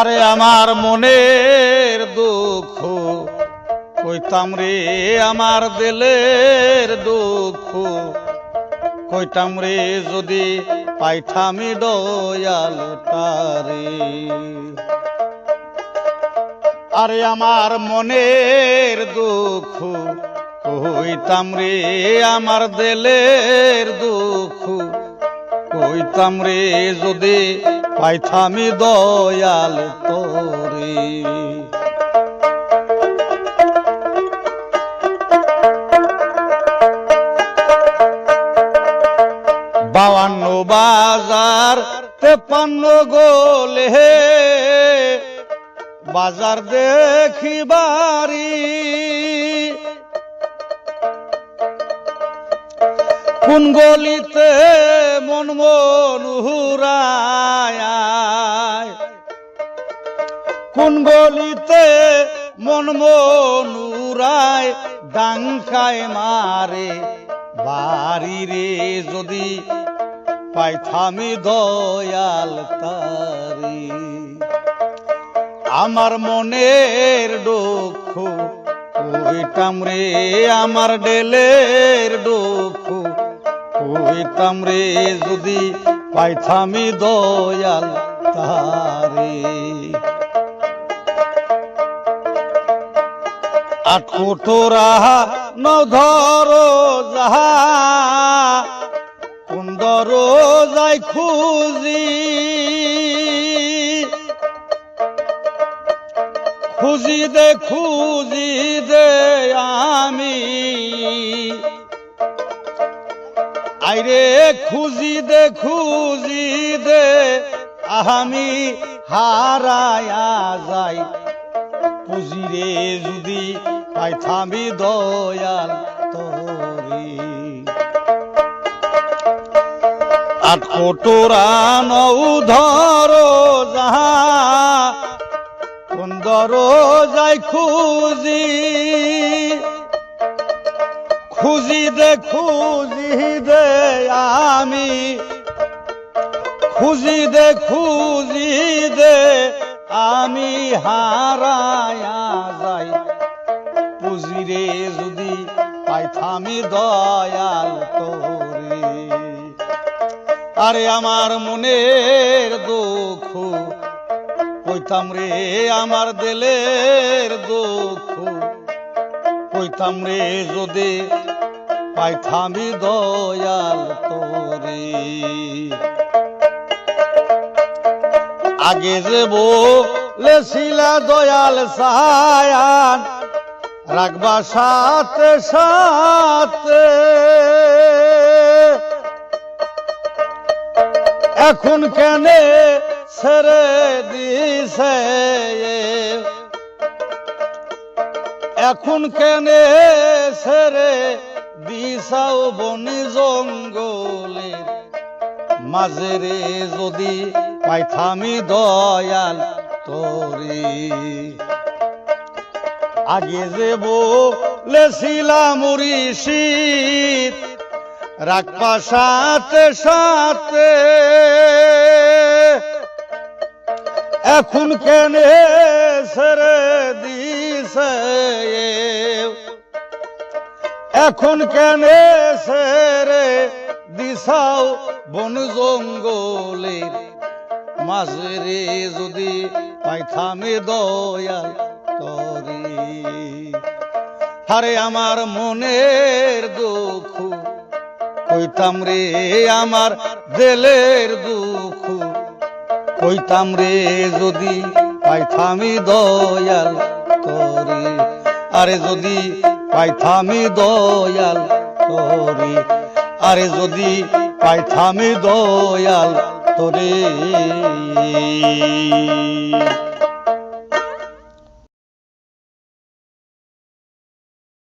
আরে আমার মনের দুঃখ কইতাম রে, আমার দিলের দুঃখ কইতাম রে, যদি পাইতামি দয়াল তারে। আরে আমার মনের দুঃখ কইতাম রে, আমার দিলের দুঃখ কইতাম রে, যদি পাইতামি দয়াল তোরে। বাউান্ন বাজার 53 গোলে বাজার দেখি বাড়ি, কোন গলিতে মন মনুরায়, কোন গলিতে মন মনুরায় ডাঙ্কায় মারে বাড়ি রে, যদি পাইতামি দয়াল তারি। আমার মনের দুঃখ কইতাম রে, আমার দিলের দুঃখ কইতাম রে, যদি পাইতামি দয়াল তারে। 8 কোটরা নধর যাহা, কোন দরজায় খুঁজি, খুঁজি দে আমি, আইরে খুঁজি দে আমি হারায়া যাই, পুঁজিরে যদি পাইতামি দয়াল তোরে। 8 কোটরা নধর যাহা, কোন দরজায় খুঁজি, খুঁজি দে আমি, খুঁজি দে আমি হারায়া যাই, পুঁজিরে যদি পাইতামি দয়াল তোরে। আরে আমার মনের দুঃখ কইতাম রে, আমার দিলের দুঃখ কইতাম রে, যদি পাইতামি দয়াল তোরে। আগে যে বলেছিলা দয়াল সায়ান রাখবা সাথে সাথে, এখন কেনে ছেড়ে দিছে, এখন কেনে ছেড়ে দিছাও বন জঙ্গলের মাঝে রে, যদি পাইতামি দয়াল তোরে। আগে যে বলেছিলাম মুর্শিদ রাখবা সাথে সাথে, এখন কেনে ছেড়ে দিছে, এখন কেনে ছেড়ে দিছাও বন জঙ্গলের মাঝে রে, যদি পাইতামি দয়াল তোরে। আরে আমার মনের দুঃখ কইতাম রে, আমার দিলের দুঃখ কইতাম রে, যদি পাইতামি দয়াল তোরে। আরে যদি পাইতামি দয়াল তোরে, আরে যদি পাইতামি দয়াল তোরে।